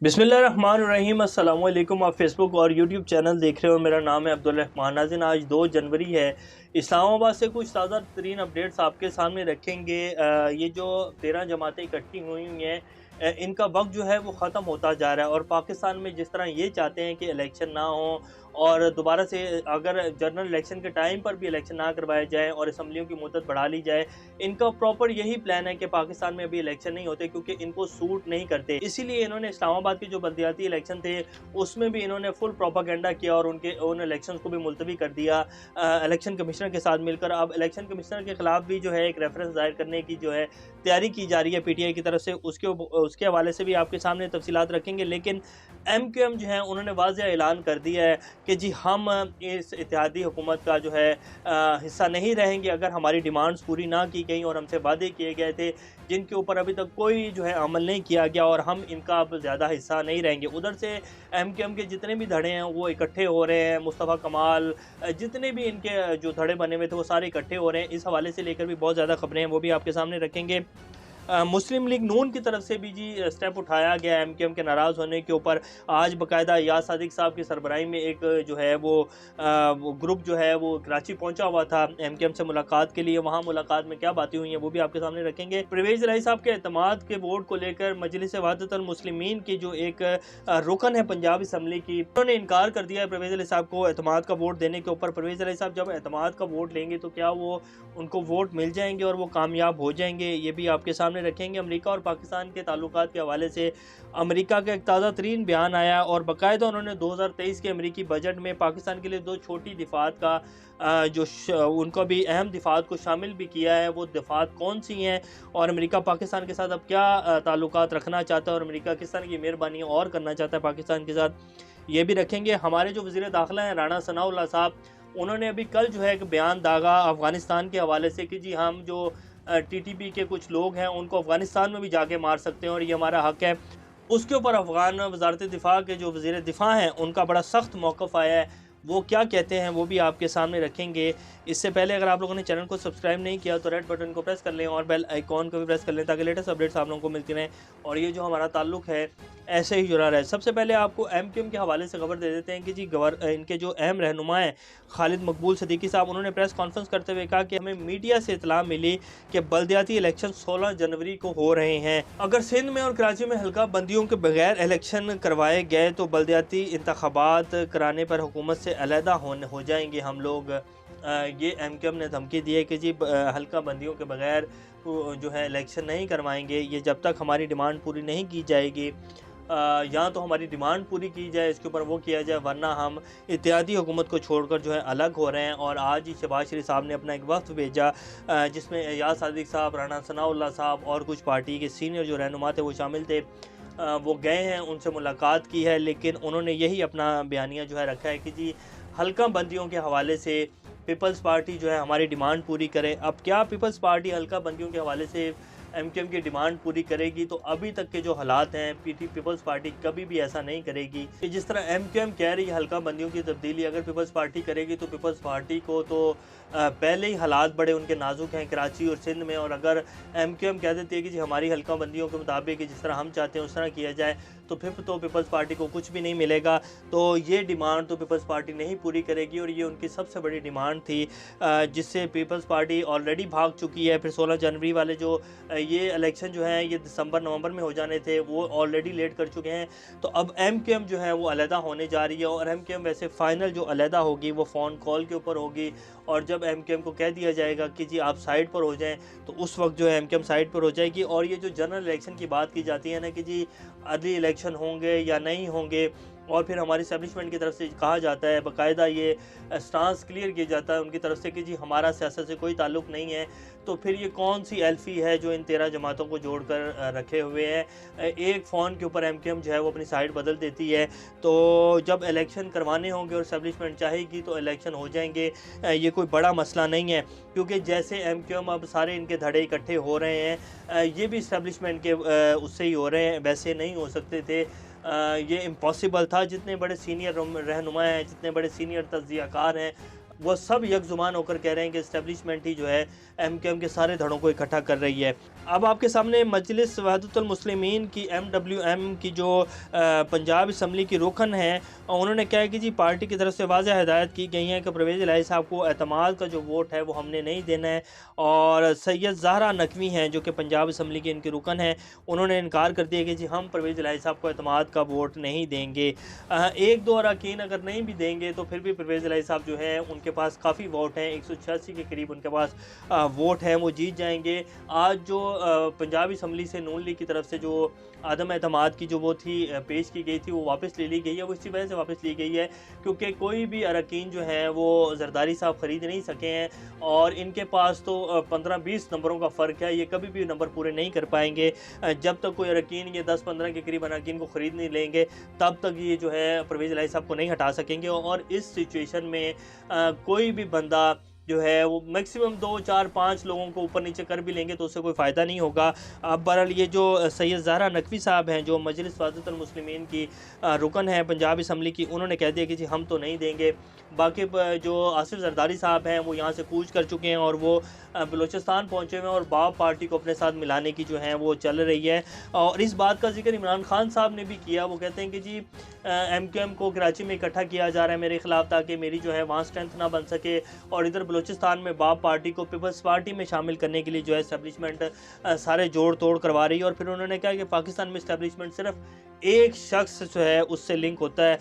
बिस्मिल्लाहिर्रहमानिर्रहीम। अस्सलाम वालेकुम। आप फेसबुक और यूट्यूब चैनल देख रहे हो। मेरा नाम है अब्दुल रहमान। नाज़रीन, आज 2 जनवरी है। इस्लामाबाद से कुछ ताज़ा तरीन अपडेट्स आपके सामने रखेंगे। ये जो 13 जमातें इकट्ठी हुई हैं, इनका वक्त जो है वो ख़त्म होता जा रहा है और पाकिस्तान में जिस तरह ये चाहते हैं कि इलेक्शन ना हो और दोबारा से अगर जनरल इलेक्शन के टाइम पर भी इलेक्शन ना करवाए जाए और असम्बलियों की मुद्दत बढ़ा ली जाए, इनका प्रॉपर यही प्लान है कि पाकिस्तान में अभी इलेक्शन नहीं होते क्योंकि इनको सूट नहीं करते। इसीलिए इन्होंने इस्लामाबाद के जो बल्दियाती इलेक्शन थे उसमें भी इन्होंने फुल प्रोपागेंडा किया और उन इलेक्शन को भी मुलतवी कर दिया इलेक्शन कमिश्नर के साथ मिलकर। अब इलेक्शन कमिश्नर के खिलाफ भी जो है एक रेफरेंस दायर करने की जो है तैयारी की जा रही है पीटीआई की तरफ से। उसके हवाले से भी आपके सामने तफसीलात रखेंगे। लेकिन एमक्यूएम जो है उन्होंने वाज़ेह ऐलान कर दिया है कि जी हम इस इत्तेहादी हुकूमत का जो है हिस्सा नहीं रहेंगे अगर हमारी डिमांड्स पूरी ना की गई और हमसे वादे किए गए थे जिनके ऊपर अभी तक कोई जो है अमल नहीं किया गया, और हम इनका अब ज़्यादा हिस्सा नहीं रहेंगे। उधर से एमक्यूएम के जितने भी धड़े हैं वो इकट्ठे हो रहे हैं। मुस्तफ़ा कमाल, जितने भी इनके जो धड़े बने हुए थे वो सारे इकट्ठे हो रहे हैं। इस हवाले से लेकर भी बहुत ज़्यादा खबरें हैं, वो भी आपके सामने रखेंगे। मुस्लिम लीग नून की तरफ से भी जी स्टेप उठाया गया एमक्यूएम के नाराज़ होने के ऊपर। आज बाकायदा याद सादिक साहब की सरबराही में एक जो है वो ग्रुप जो है वो कराची पहुंचा हुआ था एमक्यूएम से मुलाकात के लिए। वहां मुलाकात में क्या बातें हुई हैं वो भी आपके सामने रखेंगे। परवेज़ इलाही साहब के एतमाद के वोट को लेकर मजलिस वहदतुल मुस्लिमीन की जो एक रुकन है पंजाब असम्बली की, उन्होंने इनकार कर दिया है परवेज़ इलाही साहब को एतमाद का वोट देने के ऊपर। परवेज़ इलाही साहब जब एतमाद का वोट लेंगे तो क्या वो उनको वोट मिल जाएंगे और वो कामयाब हो जाएंगे, ये भी आपके सामने रखेंगे। अमेरिका और पाकिस्तान के ताल्लुकात के हवाले से अमेरिका का एक ताज़ा तरीन बयान आया और बाकायदा उन्होंने 2023 के अमेरिकी बजट में पाकिस्तान के लिए 2 छोटी दिफात का उनको भी अहम दिफात को शामिल भी किया है। वो दिफात कौन सी हैं और अमेरिका पाकिस्तान के साथ अब क्या ताल्लुकात रखना चाहता है और अमेरिका किस तरह की मेहरबानी और करना चाहता है पाकिस्तान के साथ, ये भी रखेंगे। हमारे जो वज़ीर दाखिला हैं राना सनाउल्लाह साहब, उन्होंने अभी कल जो है एक बयान दागा अफ़गानिस्तान के हवाले से कि जी हम जो टीटीपी के कुछ लोग हैं उनको अफ़गानिस्तान में भी जाके मार सकते हैं और ये हमारा हक़ है। उसके ऊपर अफ़गान वज़ारत दिफ़ा के जो वज़ीर दिफ़ा हैं उनका बड़ा सख्त मौक़िफ़ आया है। वो क्या कहते हैं वो भी आपके सामने रखेंगे। इससे पहले अगर आप लोगों ने चैनल को सब्सक्राइब नहीं किया तो रेड बटन को प्रेस कर लें और बेल आइकॉन को भी प्रेस कर लें ताकि लेटेस्ट अपडेट्स आप लोगों को मिलती रहें और ये जो हमारा ताल्लुक़ है ऐसे ही जुड़ा रहे। सबसे पहले आपको एमक्यूएम के हवाले से खबर दे देते हैं कि जी इनके जो अहम रहनुमा हैं खालिद मकबूल सदीकी साहब, उन्होंने प्रेस कॉन्फ्रेंस करते हुए कहा कि हमें मीडिया से इतला मिली कि बल्दियाती इलेक्शन 16 जनवरी को हो रहे हैं। अगर सिंध में और कराची में हल्का बंदियों के बगैर इलेक्शन करवाए गए तो बल्दियाती इंतखाबात कराने पर हुकूमत से अलहदा हो जाएंगे हम लोग। ये एमक्यूएम ने धमकी दी है कि जी हल्का बंदियों के बगैर जो है इलेक्शन नहीं करवाएंगे, ये जब तक हमारी डिमांड पूरी नहीं की जाएगी या तो हमारी डिमांड पूरी की जाए इसके ऊपर वो किया जाए, वरना हम इत्तेहादी हुकूमत को छोड़कर जो है अलग हो रहे हैं। और आज ही शहबाज शरीफ साहब ने अपना एक वफ्द भेजा जिसमें याद सादिक साहब, राना सनाउल्लाह साहब और कुछ पार्टी के सीनियर जो रहनुमा थे वो शामिल थे। वो गए हैं, उनसे मुलाकात की है, लेकिन उन्होंने यही अपना बयानिया जो है रखा है कि जी हल्का बंदियों के हवाले से पीपल्स पार्टी जो है हमारी डिमांड पूरी करे। अब क्या पीपल्स पार्टी हल्का बंदियों के हवाले से एमक्यूएम की डिमांड पूरी करेगी? तो अभी तक के जो हालात हैं पीपल्स पार्टी कभी भी ऐसा नहीं करेगी कि जिस तरह एमक्यूएम कह रही है हल्का बंदियों की तब्दीली अगर पीपल्स पार्टी करेगी तो पीपल्स पार्टी को तो पहले ही हालात बड़े उनके नाजुक हैं कराची और सिंध में, और अगर एमक्यूएम कह देती है कि जी हमारी हल्का बंदियों के मुताबिक जिस तरह हम चाहते हैं उस तरह किया जाए तो फिर तो पीपल्स पार्टी को कुछ भी नहीं मिलेगा। तो ये डिमांड तो पीपल्स पार्टी नहीं पूरी करेगी और ये उनकी सबसे बड़ी डिमांड थी जिससे पीपल्स पार्टी ऑलरेडी भाग चुकी है। फिर 16 जनवरी वाले जो ये इलेक्शन जो है ये दिसंबर नवंबर में हो जाने थे वो ऑलरेडी लेट कर चुके हैं। तो अब एमक्यूएम जो है वो अलहदा होने जा रही है और एमक्यूएम वैसे फ़ाइनल जो अलहदा होगी वो फ़ोन कॉल के ऊपर होगी और जब एमक्यूएम को कह दिया जाएगा कि जी आप साइड पर हो जाएं तो उस वक्त जो है एमक्यूएम साइड पर हो जाएगी। और ये जो जनरल इलेक्शन की बात की जाती है ना कि जी अदली इलेक्शन होंगे या नहीं होंगे, और फिर हमारी एस्टेब्लिशमेंट की तरफ से कहा जाता है, बाकायदा ये स्टांस क्लियर किया जाता है उनकी तरफ से कि जी हमारा सियासत से कोई ताल्लुक़ नहीं है। तो फिर ये कौन सी एल्फी है जो इन 13 जमातों को जोड़कर रखे हुए हैं? एक फ़ोन के ऊपर एमक्यूएम जो है वो अपनी साइड बदल देती है। तो जब इलेक्शन करवाने होंगे और एस्टेब्लिशमेंट चाहेगी तो इलेक्शन हो जाएंगे, ये कोई बड़ा मसला नहीं है। क्योंकि जैसे एमक्यूएम अब सारे इनके धड़े इकट्ठे हो रहे हैं, ये भी एस्टेब्लिशमेंट के उससे ही हो रहे हैं, वैसे नहीं हो सकते थे। ये इम्पॉसिबल था। जितने बड़े सीनियर रहनुमा हैं, जितने बड़े सीनियर तज्ज़ियाकार हैं, वो सब यकजुबान होकर कह रहे हैं कि एस्टेब्लिशमेंट ही जो है एमक्यूएम के सारे धड़ों को इकट्ठा कर रही है। अब आपके सामने मजलिस वहदतुल मुस्लिमीन की MWM की जो पंजाब असम्बली की रुकन है, उन्होंने कहा है कि जी पार्टी की तरफ से वाज़ेह हिदायत की गई है कि परवेज़ इलाही साहब को एतमाद का जो वोट है वो हमने नहीं देना है। और सैयद ज़हरा नकवी हैं जो कि पंजाब असम्बली के इनकी रुकन है, उन्होंने इनकार कर दिया कि जी हम परवेज़ इलाही साहब को एतमाद का वोट नहीं देंगे। एक दो अरकान अगर नहीं भी देंगे तो फिर भी परवेज़ इलाही साहब जो है उनके पास काफ़ी वोट हैं, 186 के करीब उनके पास वोट हैं, वो जीत जाएंगे। आज जो पंजाब असम्बली से नून लीग की तरफ से जो आदम एतमाद की जो वो थी पेश की गई थी वो वापस ले ली गई है। वो इसी वजह से वापस ली गई है क्योंकि कोई भी अरकान जो है वो जरदारी साहब ख़रीद नहीं सके हैं और इनके पास तो 15-20 नंबरों का फ़र्क है, ये कभी भी नंबर पूरे नहीं कर पाएंगे। जब तक कोई अरकान ये 10-15 के करीब अरकान को ख़रीद नहीं लेंगे तब तक ये जो है परवेज़ इलाही साहब को नहीं हटा सकेंगे। और इस सिचुएशन में कोई भी बंदा जो है वो मैक्सिमम 2-4-5 लोगों को ऊपर नीचे कर भी लेंगे तो उससे कोई फ़ायदा नहीं होगा। अब बहरहाल ये जो सैयद ज़हरा नकवी साहब हैं जो मजलिस वहदतुल मुस्लिमीन की रुकन है पंजाब असम्बली की, उन्होंने कह दिया कि जी हम तो नहीं देंगे। बाकी जो आसिफ जरदारी साहब हैं वो यहाँ से कूच कर चुके हैं और वो बलूचिस्तान पहुँचे हुए हैं और बाब पार्टी को अपने साथ मिलाने की जो है वो चल रही है। और इस बात का जिक्र इमरान खान साहब ने भी किया। वो कहते हैं कि जी MQM को कराची में इकट्ठा किया जा रहा है मेरे ख़िलाफ़ ताकि मेरी जो है वहाँ स्ट्रेंथ ना बन सके, और इधर बलूचिस्तान में बाब पार्टी को पीपल्स पार्टी में शामिल करने के लिए जो है इस्टेब्लिशमेंट सारे जोड़ तोड़ करवा रही है। और फिर उन्होंने कहा कि पाकिस्तान में इस्टेब्लिशमेंट सिर्फ एक शख्स जो है उससे लिंक होता है,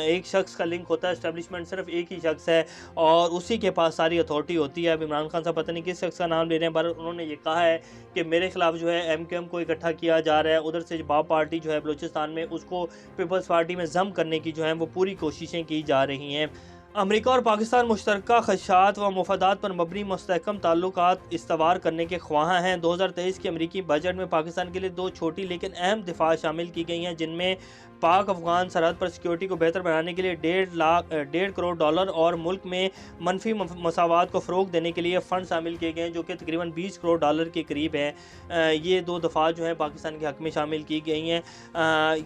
एक शख्स का लिंक होता है, इस्टेब्लिशमेंट सिर्फ एक ही शख्स है और उसी के पास सारी अथॉरिटी होती है। अब इमरान खान साहब पता नहीं किस शख्स का नाम ले रहे हैं, पर उन्होंने ये कहा है कि मेरे खिलाफ जो है MQM को इकट्ठा किया जा रहा है, उधर से बाब पार्टी जो है बलूचिस्तान में उसको पीपल्स पार्टी में जम करने की जो है वो पूरी कोशिशें की जा रही हैं। अमेरिका और पाकिस्तान मुश्तरका खदशात व मफादात पर मबनी मुस्तहकम ताल्लुकात इस्तवार करने के ख्वाह हैं। 2023 के अमरीकी बजट में पाकिस्तान के लिए 2 छोटी लेकिन अहम दिफा शामिल की गई हैं, जिनमें पाक अफगान सरहद पर सिक्योरिटी को बेहतर बनाने के लिए $1.5 करोड़ और मुल्क में मनफी मसावात को फ़रोग देने के लिए फ़ंड शामिल किए गए हैं जो कि तकरीबन $20 करोड़ के करीब हैं। ये 2 दफ़ा जो है पाकिस्तान के हक़ में शामिल की गई हैं।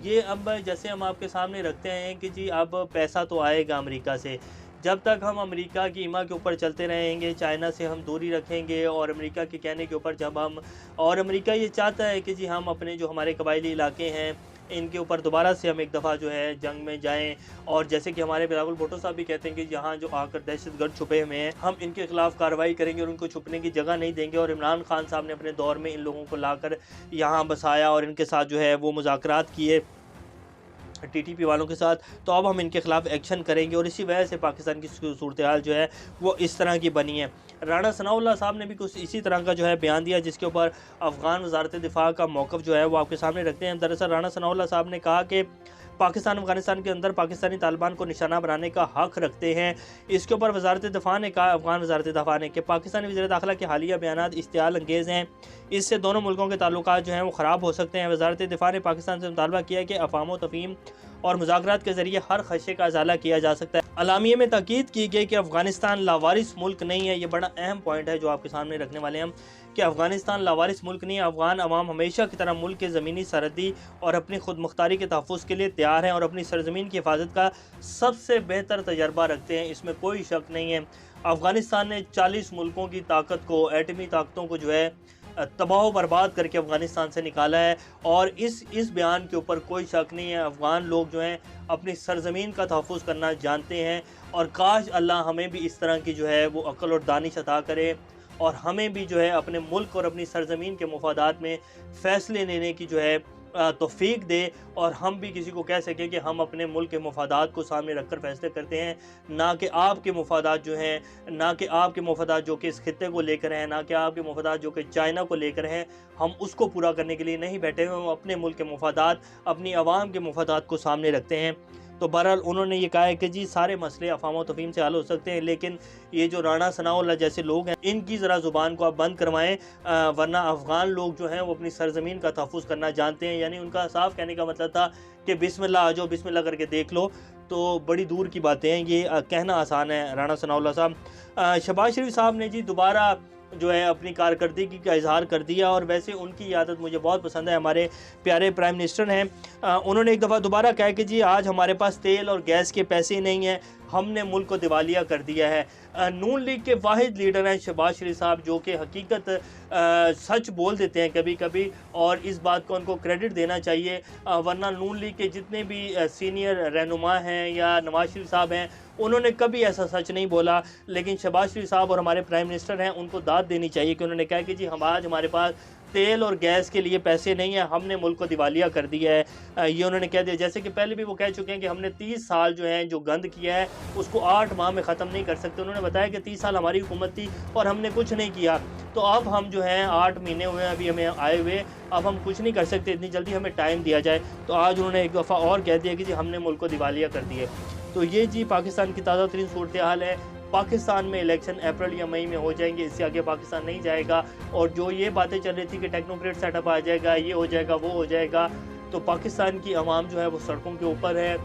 ये अब जैसे हम आपके सामने रखते हैं कि जी अब पैसा तो आएगा अमेरिका से, जब तक हम अमेरिका की ईमा के ऊपर चलते रहेंगे, चाइना से हम दूरी रखेंगे और अमेरिका के कहने के ऊपर जब हम, और अमेरिका ये चाहता है कि जी हम अपने जो हमारे कबायली इलाके हैं इनके ऊपर दोबारा से हम एक दफ़ा जो है जंग में जाएं, और जैसे कि हमारे बिलावल भुट्टो साहब भी कहते हैं कि यहाँ जो आकर दहशतगर्द छुपे हुए हैं हम इनके खिलाफ कार्रवाई करेंगे और उनको छुपने की जगह नहीं देंगे। और इमरान खान साहब ने अपने दौर में इन लोगों को लाकर यहाँ बसाया और इनके साथ जो है वो मुज़ाकरात किए TTP वालों के साथ, तो अब हम इनके ख़िलाफ़ एक्शन करेंगे और इसी वजह से पाकिस्तान की सूरत हाल जो है वो इस तरह की बनी है। राणा सनाउल्लाह साहब ने भी कुछ इसी तरह का जो है बयान दिया जिसके ऊपर अफ़गान वज़ारत दिफ़ा का मौक़िफ़ जो है वो आपके सामने रखते हैं। दरअसल राणा सनाउल्लाह साहब ने कहा कि पाकिस्तान अफ़गानिस्तान के अंदर पाकिस्तानी तालिबान को निशाना बनाने का हक़ रखते हैं। इसके ऊपर वज़ारत दिफ़ा ने कहा, अफ़गान वज़ारत दिफ़ा ने, कि पाकिस्तानी वज़ीर दाखिला के हालिया बयानात इश्तियाल अंगेज़ हैं, इससे दोनों मुल्कों के ताल्लुकात जो हैं वो ख़राब हो सकते हैं। वज़ारत दिफ़ा ने पाकिस्तान से मुतालबा किया कि अफ़ाम तफ़हीम और मुज़ाकरात के ज़रिए हर ख़दशे का इज़ाला किया जा सकता है। अलामिये में ताकीद की गई कि अफ़गानिस्तान लावारिस मुल्क नहीं है। ये बड़ा अहम पॉइंट है जो आपके सामने रखने वाले हैं हम, कि अफ़गानिस्तान लावारिस मुल्क नहीं है। अफ़गान अवाम हमेशा की तरह मुल्क के ज़मीनी सरहदी और अपनी खुद मुख्तारी के तहफ़्फ़ुज़ के लिए तैयार हैं और अपनी सरज़मीन की हिफाजत का सबसे बेहतर तजर्बा रखते हैं, इसमें कोई शक नहीं है। अफ़गानिस्तान ने 40 मुल्कों की ताकत को, एटमी ताकतों को जो है तबाह बर्बाद करके अफ़गानिस्तान से निकाला है और इस बयान के ऊपर कोई शक नहीं है। अफ़गान लोग जो हैं अपनी सरज़मीन का तहफ़्फ़ुज़ करना जानते हैं और काश अल्लाह हमें भी इस तरह की जो है वो अक्ल और दानिश अता करे और हमें भी जो है अपने मुल्क और अपनी सरज़मीन के मुफादात में फ़ैसले लेने की जो है तौफ़ीक दे और हम भी किसी को कह सकें कि हम अपने मुल्क के मुफादात को सामने रखकर फ़ैसले करते हैं, ना कि आपके मुफादात जो हैं, ना कि आपके मुफादात जो कि इस खित्ते को लेकर हैं, ना कि आपके मुफादात जो कि चाइना को लेकर हैं। हम उसको पूरा करने के लिए नहीं बैठे हुए, हम अपने मुल्क के मुफादात, अपनी आवाम के मुफादात को सामने रखते हैं। तो बहरहाल उन्होंने ये कहा है कि जी सारे मसले अफ़ाम व तफ़हीम से हल हो सकते हैं, लेकिन ये जो राणा सनाउल्लाह जैसे लोग हैं इनकी ज़रा ज़ुबान को आप बंद करवाएं, वरना अफ़गान लोग जो हैं वो अपनी सरज़मीन का तहफ़्फ़ुज़ करना जानते हैं। यानी उनका साफ कहने का मतलब था कि बिस्मिल्लाह आ जाओ, बिस्मिल्लाह करके देख लो। तो बड़ी दूर की बातें हैं, ये कहना आसान है। राणा सनाउल्लाह साहब, शहबाज शरीफ साहब ने जी दोबारा जो है अपनी कारकर्दगी का इजहार कर दिया और वैसे उनकी आदत मुझे बहुत पसंद है। हमारे प्यारे प्राइम मिनिस्टर हैं, उन्होंने एक दफ़ा दोबारा कहा कि जी आज हमारे पास तेल और गैस के पैसे नहीं हैं, हमने मुल्क को दिवालिया कर दिया है। नून लीग के वाहिद लीडर हैं शहबाज शरीफ साहब, जो कि हकीकत सच बोल देते हैं कभी कभी, और इस बात को उनको क्रेडिट देना चाहिए। वरना नून लीग के जितने भी सीनियर रहनुमा हैं या नवाज शरीफ साहब हैं, उन्होंने कभी ऐसा सच नहीं बोला। लेकिन शहबाज शरीफ साहब और हमारे प्राइम मिनिस्टर हैं, उनको दाद देनी चाहिए कि उन्होंने कहा कि जी आज हमारे पास तेल और गैस के लिए पैसे नहीं है, हमने मुल्क को दिवालिया कर दिया है। ये उन्होंने कह दिया। जैसे कि पहले भी वो कह चुके हैं कि हमने 30 साल जो है जो गंद किया है उसको 8 माह में ख़त्म नहीं कर सकते। उन्होंने बताया कि 30 साल हमारी हुकूमत थी और हमने कुछ नहीं किया, तो अब हम जो है 8 महीने हुए अभी हमें आए हुए, अब हम कुछ नहीं कर सकते, इतनी जल्दी हमें टाइम दिया जाए। तो आज उन्होंने एक दफ़ा और कह दिया कि जी हमने मुल्क को दिवालिया कर दिया। तो ये जी पाकिस्तान की ताज़ा तरीन सूरत हाल है। पाकिस्तान में इलेक्शन अप्रैल या मई में हो जाएंगे, इससे आगे पाकिस्तान नहीं जाएगा। और जो ये बातें चल रही थी कि टेक्नोक्रेट सेटअप आ जाएगा, ये हो जाएगा, वो हो जाएगा, तो पाकिस्तान की आवाम जो है वो सड़कों के ऊपर है।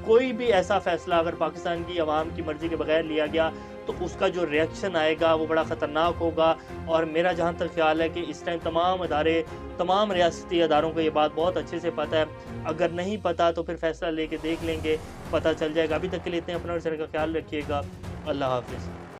कोई भी ऐसा फैसला अगर पाकिस्तान की आवाम की मर्ज़ी के बगैर लिया गया तो उसका जो रिएक्शन आएगा वो बड़ा ख़तरनाक होगा। और मेरा जहाँ तक ख्याल है कि इस टाइम तमाम रियासती अदारोों को ये बात बहुत अच्छे से पता है। अगर नहीं पता तो फिर फ़ैसला लेके देख लेंगे, पता चल जाएगा। अभी तक के लिए इतने, अपना और का ख्याल रखिएगा। अल्लाह हाफ़िज़।